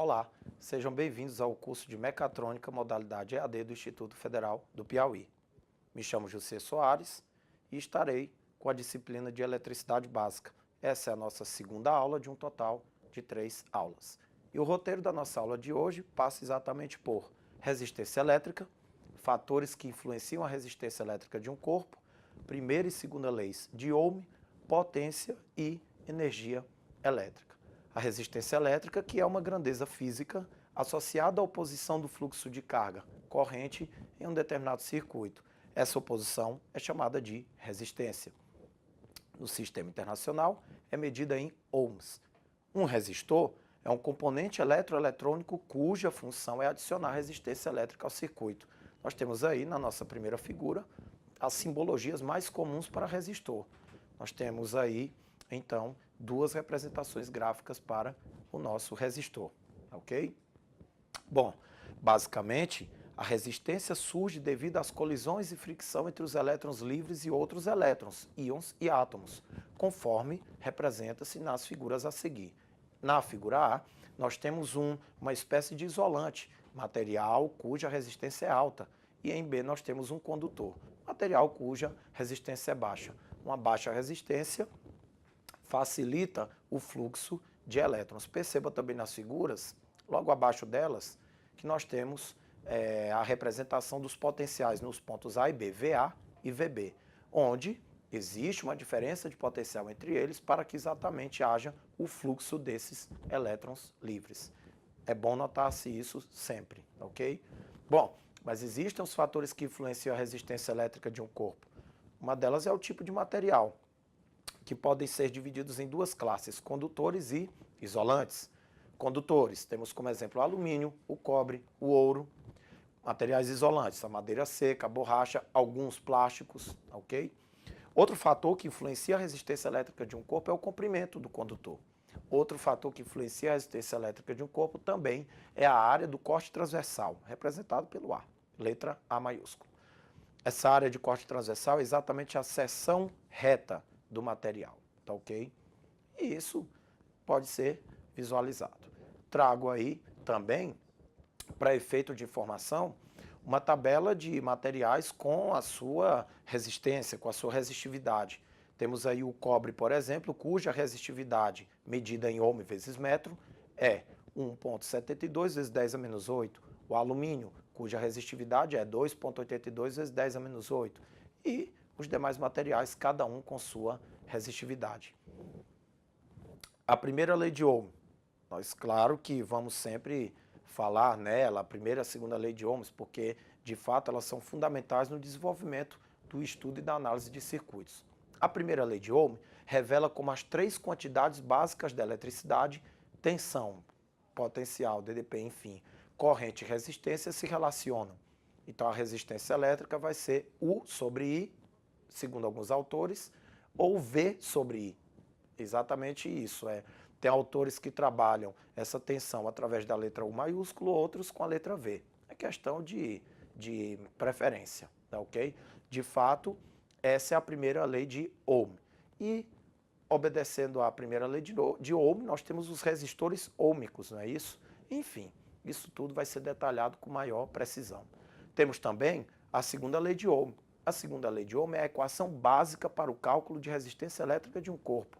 Olá, sejam bem-vindos ao curso de Mecatrônica modalidade EAD do Instituto Federal do Piauí. Me chamo José Soares e estarei com a disciplina de Eletricidade Básica. Essa é a nossa segunda aula de um total de 3 aulas. E o roteiro da nossa aula de hoje passa exatamente por resistência elétrica, fatores que influenciam a resistência elétrica de um corpo, primeira e segunda leis de Ohm, potência e energia elétrica. A resistência elétrica, que é uma grandeza física associada à oposição do fluxo de carga corrente em um determinado circuito. Essa oposição é chamada de resistência. No sistema internacional, é medida em ohms. Um resistor é um componente eletroeletrônico cuja função é adicionar resistência elétrica ao circuito. Nós temos aí, na nossa primeira figura, as simbologias mais comuns para resistor. Nós temos aí, então, duas representações gráficas para o nosso resistor, ok? Bom, basicamente, a resistência surge devido às colisões e fricção entre os elétrons livres e outros elétrons, íons e átomos, conforme representa-se nas figuras a seguir. Na figura A, nós temos uma espécie de isolante, material cuja resistência é alta, e em B nós temos um condutor, material cuja resistência é baixa. Uma baixa resistência facilita o fluxo de elétrons. Perceba também nas figuras, logo abaixo delas, que nós temos a representação dos potenciais nos pontos A e B, VA e VB, onde existe uma diferença de potencial entre eles para que exatamente haja o fluxo desses elétrons livres. É bom notar-se isso sempre, ok? Bom, mas existem os fatores que influenciam a resistência elétrica de um corpo. Uma delas é o tipo de material, que podem ser divididos em duas classes, condutores e isolantes. Condutores, temos como exemplo o alumínio, o cobre, o ouro. Materiais isolantes, a madeira seca, a borracha, alguns plásticos, ok? Outro fator que influencia a resistência elétrica de um corpo é o comprimento do condutor. Outro fator que influencia a resistência elétrica de um corpo também é a área do corte transversal, representado pelo A, letra A maiúsculo. Essa área de corte transversal é exatamente a seção reta do material, tá ok? E isso pode ser visualizado. Trago aí também, para efeito de informação, uma tabela de materiais com a sua resistência, com a sua resistividade. Temos aí o cobre, por exemplo, cuja resistividade medida em ohm vezes metro é 1,72 vezes 10 a menos 8. O alumínio, cuja resistividade é 2,82 vezes 10 a menos 8. E os demais materiais, cada um com sua resistividade. A primeira lei de Ohm, nós claro que vamos sempre falar nela, a primeira e a segunda lei de Ohms, porque de fato elas são fundamentais no desenvolvimento do estudo e da análise de circuitos. A primeira lei de Ohm revela como as três quantidades básicas da eletricidade, tensão, potencial, DDP, enfim, corrente e resistência se relacionam. Então a resistência elétrica vai ser U sobre I, segundo alguns autores, ou V sobre I. Exatamente isso. Tem autores que trabalham essa tensão através da letra U maiúsculo, outros com a letra V. É questão de preferência, tá ok? De fato, essa é a primeira lei de Ohm. E, obedecendo à primeira lei de Ohm, nós temos os resistores ôhmicos, não é isso? Enfim, isso tudo vai ser detalhado com maior precisão. Temos também a segunda lei de Ohm. A segunda lei de Ohm é a equação básica para o cálculo de resistência elétrica de um corpo.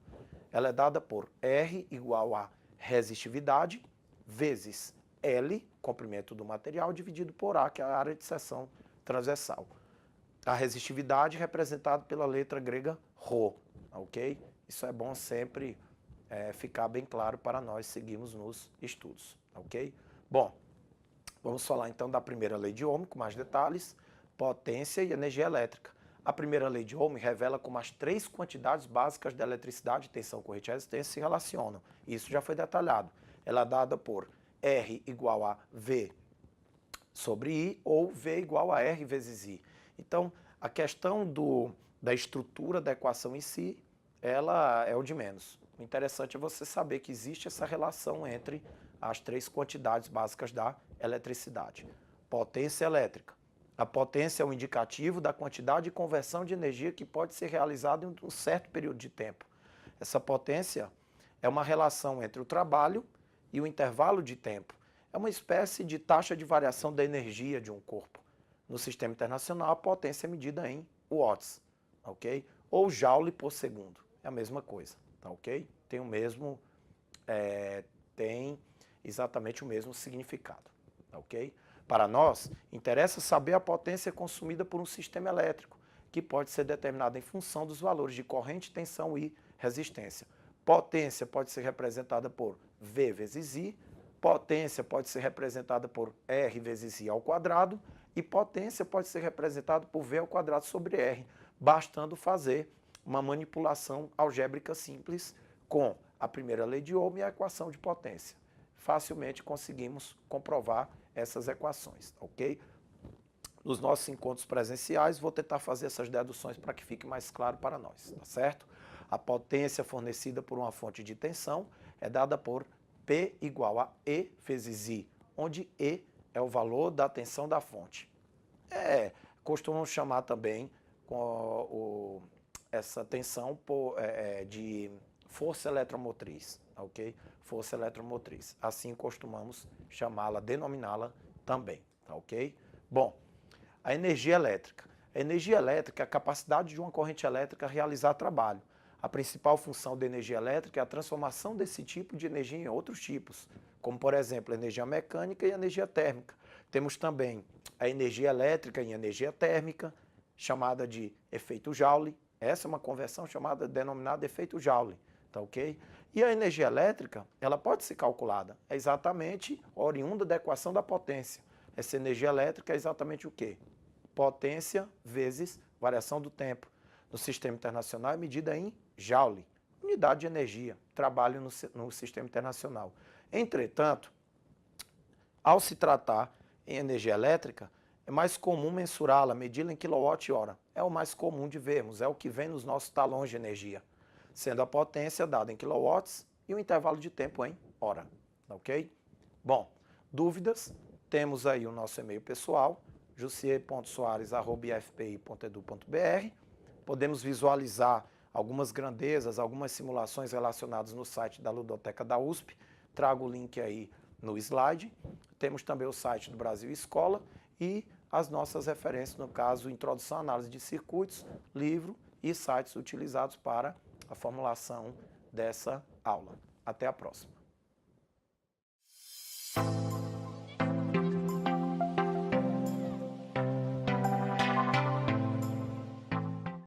Ela é dada por R igual a resistividade vezes L, comprimento do material, dividido por A, que é a área de seção transversal. A resistividade representada pela letra grega Rho, ok? Isso é bom sempre ficar bem claro para nós seguirmos nos estudos, ok? Bom, vamos falar então da primeira lei de Ohm, com mais detalhes, potência e energia elétrica. A primeira lei de Ohm revela como as três quantidades básicas da eletricidade, tensão, corrente e resistência se relacionam. Isso já foi detalhado. Ela é dada por R igual a V sobre I ou V igual a R vezes I. Então, a questão da estrutura da equação em si, ela é o de menos. O interessante é você saber que existe essa relação entre as três quantidades básicas da eletricidade. Potência elétrica. A potência é um indicativo da quantidade de conversão de energia que pode ser realizada em um certo período de tempo. Essa potência é uma relação entre o trabalho E o intervalo de tempo é uma espécie de taxa de variação da energia de um corpo. No sistema internacional, a potência é medida em watts, ok? Ou joule por segundo, é a mesma coisa, tá ok? Tem o mesmo, tem exatamente o mesmo significado, tá ok? Para nós, interessa saber a potência consumida por um sistema elétrico, que pode ser determinada em função dos valores de corrente, tensão e resistência. Potência pode ser representada por V vezes I, potência pode ser representada por R vezes I ao quadrado, e potência pode ser representada por V ao quadrado sobre R, bastando fazer uma manipulação algébrica simples com a primeira lei de Ohm e a equação de potência. Facilmente conseguimos comprovar essas equações, ok? Nos nossos encontros presenciais, vou tentar fazer essas deduções para que fique mais claro para nós, tá certo? A potência fornecida por uma fonte de tensão é dada por P igual a E vezes I, onde E é o valor da tensão da fonte. Costumamos chamar também essa tensão de força eletromotriz, ok? Força eletromotriz. Assim costumamos chamá-la, denominá-la também, tá ok? Bom, a energia elétrica. A energia elétrica é a capacidade de uma corrente elétrica realizar trabalho. A principal função da energia elétrica é a transformação desse tipo de energia em outros tipos, como, por exemplo, a energia mecânica e a energia térmica. Temos também a energia elétrica em energia térmica, chamada de efeito Joule. Essa é uma conversão denominada efeito Joule, tá ok? E a energia elétrica, ela pode ser calculada, é exatamente oriunda da equação da potência. Essa energia elétrica é exatamente o quê? Potência vezes variação do tempo. No sistema internacional é medida em Joule, unidade de energia, trabalho no sistema internacional. Entretanto, ao se tratar em energia elétrica, é mais comum mensurá-la, medi-la em quilowatt-hora. É o mais comum de vermos, é o que vem nos nossos talões de energia, sendo a potência dada em quilowatts e o intervalo de tempo em hora, ok? Bom, dúvidas? Temos aí o nosso e-mail pessoal, jussier.soares@ifpi.edu.br. Podemos visualizar algumas grandezas, algumas simulações relacionadas no site da Ludoteca da USP. Trago o link aí no slide. Temos também o site do Brasil Escola e as nossas referências, no caso, Introdução à Análise de Circuitos, livro e sites utilizados para a formulação dessa aula. Até a próxima.